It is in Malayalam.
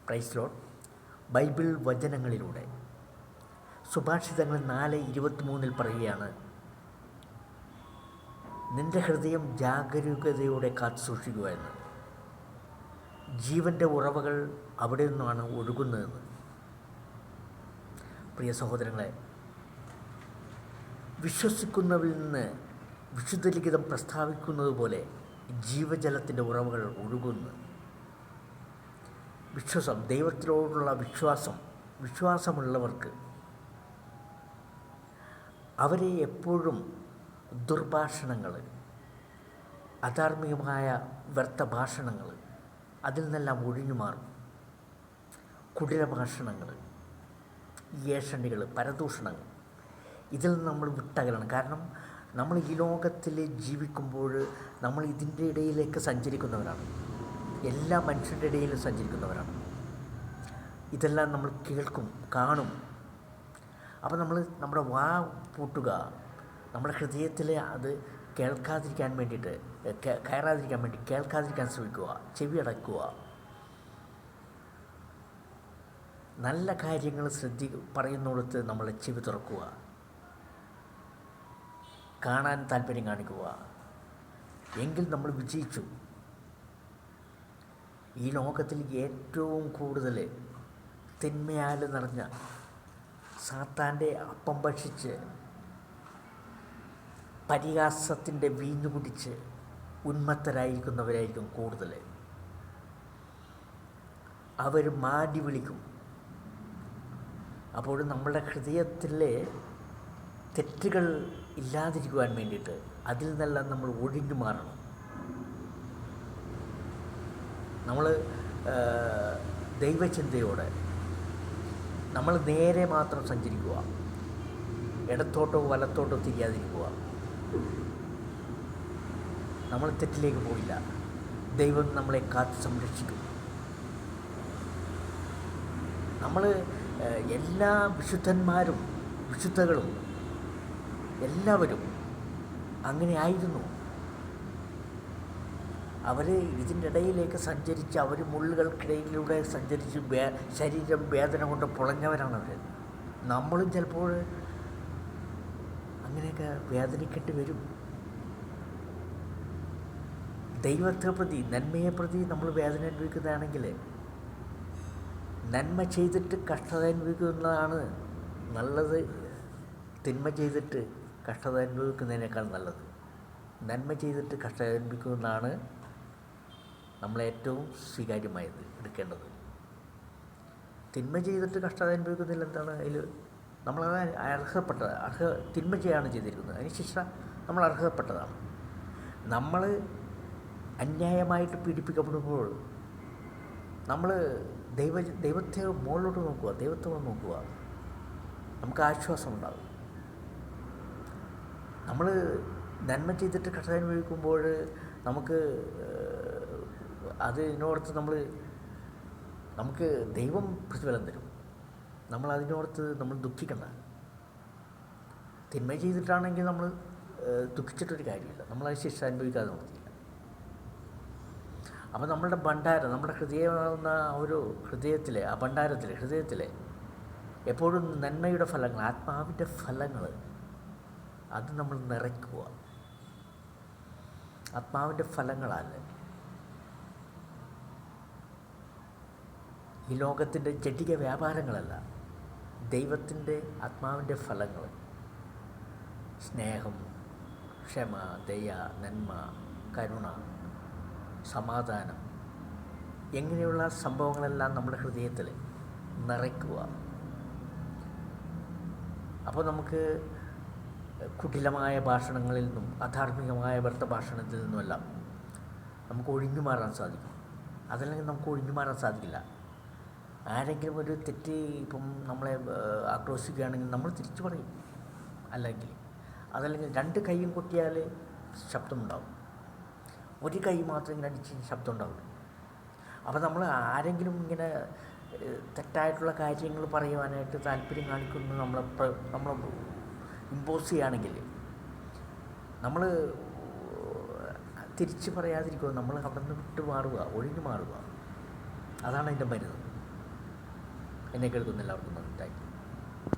Price lord. ബൈബിൾ വചനങ്ങളിലൂടെ സുഭാഷിതങ്ങൾ 4:23 പറയുകയാണ്, നിന്റെ ഹൃദയം ജാഗരൂകതയോടെ കാത്തു സൂക്ഷിക്കുക എന്ന്. ജീവൻ്റെ ഉറവകൾ അവിടെ നിന്നാണ് ഒഴുകുന്നതെന്ന്. പ്രിയ സഹോദരങ്ങളെ, വിശ്വസിക്കുന്നവരിൽ നിന്ന് വിശുദ്ധ ലിഖിതം പ്രസ്താവിക്കുന്നത് പോലെ ജീവജലത്തിൻ്റെ ഉറവകൾ ഒഴുകുന്നു. ദൈവത്തിനോടുള്ള വിശ്വാസമുള്ളവർക്ക് അവരെ എപ്പോഴും ദുർഭാഷണങ്ങൾ, അധാർമികമായ വ്യർത്ഥ ഭാഷണങ്ങൾ അതിൽ നിന്നെല്ലാം ഒഴിഞ്ഞു മാറും. കുടിലഭാഷണങ്ങൾ, ഏഷണികൾ, പരദൂഷണങ്ങൾ ഇതിൽ നിന്ന് നമ്മൾ വിട്ടകലണം. കാരണം നമ്മൾ ഈ ലോകത്തിൽ ജീവിക്കുമ്പോൾ നമ്മൾ ഇതിൻ്റെ ഇടയിലേക്ക് സഞ്ചരിക്കുന്നവരാണ്. എല്ലാ മനുഷ്യരുടെ ഇടയിലും സഞ്ചരിക്കുന്നവരാണ്. ഇതെല്ലാം നമ്മൾ കേൾക്കും, കാണും. അപ്പോൾ നമ്മൾ നമ്മുടെ വാ പൂട്ടുക, നമ്മുടെ ഹൃദയത്തിൽ അത് കേൾക്കാതിരിക്കാൻ വേണ്ടിയിട്ട്, കയറാതിരിക്കാൻ വേണ്ടി കേൾക്കാതിരിക്കാൻ ശ്രമിക്കുക, ചെവി അടയ്ക്കുക. നല്ല കാര്യങ്ങൾ പറയുന്നിടത്ത് നമ്മളെ ചെവി തുറക്കുക, കാണാൻ താല്പര്യം കാണിക്കുക. എങ്കിൽ നമ്മൾ വിജയിച്ചു. ഈ ലോകത്തിൽ ഏറ്റവും കൂടുതൽ തിന്മയാൽ നിറഞ്ഞ സാത്താൻ്റെ അപ്പം ഭക്ഷിച്ച് പരിഹാസത്തിൻ്റെ വീഞ്ഞു കുടിച്ച് ഉന്മത്തരായിരിക്കുന്നവരായിരിക്കും കൂടുതൽ. അവർ മാടി വിളിക്കും. അപ്പോൾ നമ്മളുടെ ഹൃദയത്തിലെ തെറ്റുകൾ ഇല്ലാതിരിക്കുവാൻ വേണ്ടിയിട്ട് അതിൽ നിന്നെല്ലാം നമ്മൾ ഒഴിഞ്ഞു മാറണം. നമ്മൾ ദൈവചിന്തയോടെ നമ്മൾ നേരെ മാത്രം സഞ്ചരിക്കുക, ഇടത്തോട്ടോ വലത്തോട്ടോ തിരിയാതിരിക്കുക. നമ്മൾ തെറ്റിലേക്ക് പോയില്ല. ദൈവം നമ്മളെ കാത്ത് സംരക്ഷിക്കും. നമ്മൾ എല്ലാ വിശുദ്ധന്മാരും വിശുദ്ധകളും എല്ലാവരും അങ്ങനെ ആയിരുന്നു. അവർ ഇതിൻ്റെ ഇടയിലേക്ക് സഞ്ചരിച്ച്, അവർ മുള്ളുകൾക്കിടയിലൂടെ സഞ്ചരിച്ച് ശരീരം വേദന കൊണ്ട് പൊളഞ്ഞവരാണവർ. നമ്മളും ചിലപ്പോൾ അങ്ങനെയൊക്കെ വേദനിക്കേണ്ടി വരും. ദൈവത്തെ പ്രതി, നന്മയെ പ്രതി നമ്മൾ വേദന അനുഭവിക്കുന്നതാണെങ്കിൽ, നന്മ ചെയ്തിട്ട് കഷ്ടത അനുഭവിക്കുന്നതാണ് നല്ലത്. തിന്മ ചെയ്തിട്ട് കഷ്ടത അനുഭവിക്കുന്നതിനേക്കാൾ നല്ലത് നന്മ ചെയ്തിട്ട് കഷ്ടത അനുഭവിക്കുന്നതാണ് നമ്മളേറ്റവും സ്വീകാര്യമായത് എടുക്കേണ്ടത്. തിന്മ ചെയ്തിട്ട് കഷ്ടത അനുഭവിക്കുന്നതിൽ എന്താണ്? അതിൽ നമ്മളത് തിന്മ ചെയ്യാണ് ചെയ്തിരിക്കുന്നത്. അതിന് ശിക്ഷ നമ്മൾ അർഹതപ്പെട്ടതാണ്. നമ്മൾ അന്യായമായിട്ട് പീഡിപ്പിക്കപ്പെടുമ്പോൾ നമ്മൾ ദൈവത്തെ മുകളിലോട്ട് നോക്കുക, ദൈവത്തെ നോക്കുക, നമുക്ക് ആശ്വാസമുണ്ടാകും. നമ്മൾ നന്മ ചെയ്തിട്ട് കഷ്ടത അനുഭവിക്കുമ്പോൾ നമുക്ക് അതിനോടത്ത് നമുക്ക് ദൈവം പ്രതിഫലം തരും. നമ്മൾ അതിനോടത്ത് നമ്മൾ ദുഃഖിക്കണ്ട. തിന്മ ചെയ്തിട്ടാണെങ്കിൽ നമ്മൾ ദുഃഖിച്ചിട്ടൊരു കാര്യമില്ല. നമ്മളത് ശിക്ഷ അനുഭവിക്കാതെ നിർത്തിയില്ല. അപ്പോൾ നമ്മളുടെ ഭണ്ഡാരം, നമ്മുടെ ഹൃദയമാകുന്ന ഒരു ഹൃദയത്തിലെ, ആ ഹൃദയത്തിലെ എപ്പോഴും നന്മയുടെ ഫലങ്ങൾ, ആത്മാവിൻ്റെ ഫലങ്ങൾ അത് നമ്മൾ നിറയ്ക്കുക. ആത്മാവിൻ്റെ ഫലങ്ങളാണ് ഈ ലോകത്തിൻ്റെ ജഡിക വ്യാപാരങ്ങളല്ല, ദൈവത്തിൻ്റെ ആത്മാവിൻ്റെ ഫലങ്ങൾ. സ്നേഹം, ക്ഷമ, ദയ, നന്മ, കരുണ, സമാധാനം, എങ്ങനെയുള്ള സംഭവങ്ങളെല്ലാം നമ്മുടെ ഹൃദയത്തിൽ നിറയ്ക്കുക. അപ്പോൾ നമുക്ക് കുടിലമായ ഭാഷണങ്ങളിൽ നിന്നും അധാർമികമായ വ്യർത്ഥ ഭാഷണത്തിൽ നിന്നുമെല്ലാം നമുക്ക് ഒഴിഞ്ഞു മാറാൻ സാധിക്കും. അതല്ലെങ്കിൽ നമുക്ക് ഒഴിഞ്ഞു മാറാൻ സാധിക്കില്ല. ആരെങ്കിലും ഒരു തെറ്റ് ഇപ്പം നമ്മളെ ആക്രോശിക്കുകയാണെങ്കിൽ നമ്മൾ തിരിച്ചു പറയും. അതല്ലെങ്കിൽ രണ്ട് കൈയും കൊട്ടിയാൽ ശബ്ദമുണ്ടാവും, ഒരു കൈ മാത്രം ഇങ്ങനെ അടിച്ച് ശബ്ദം ഉണ്ടാവില്ല. അപ്പോൾ നമ്മൾ ആരെങ്കിലും ഇങ്ങനെ തെറ്റായിട്ടുള്ള കാര്യങ്ങൾ പറയുവാനായിട്ട് താല്പര്യം കാണിക്കുന്നു, നമ്മളെ ഇമ്പോസ് ചെയ്യുകയാണെങ്കിൽ നമ്മൾ തിരിച്ച് പറയാതിരിക്കുക. നമ്മൾ അവിടെ നിന്ന് വിട്ട് മാറുക, ഒഴിഞ്ഞു മാറുക. അതാണ് അതിൻ്റെ മരുന്ന്. എന്നെ കേൾക്കുന്ന എല്ലാവർക്കും നന്ദി. Thank you.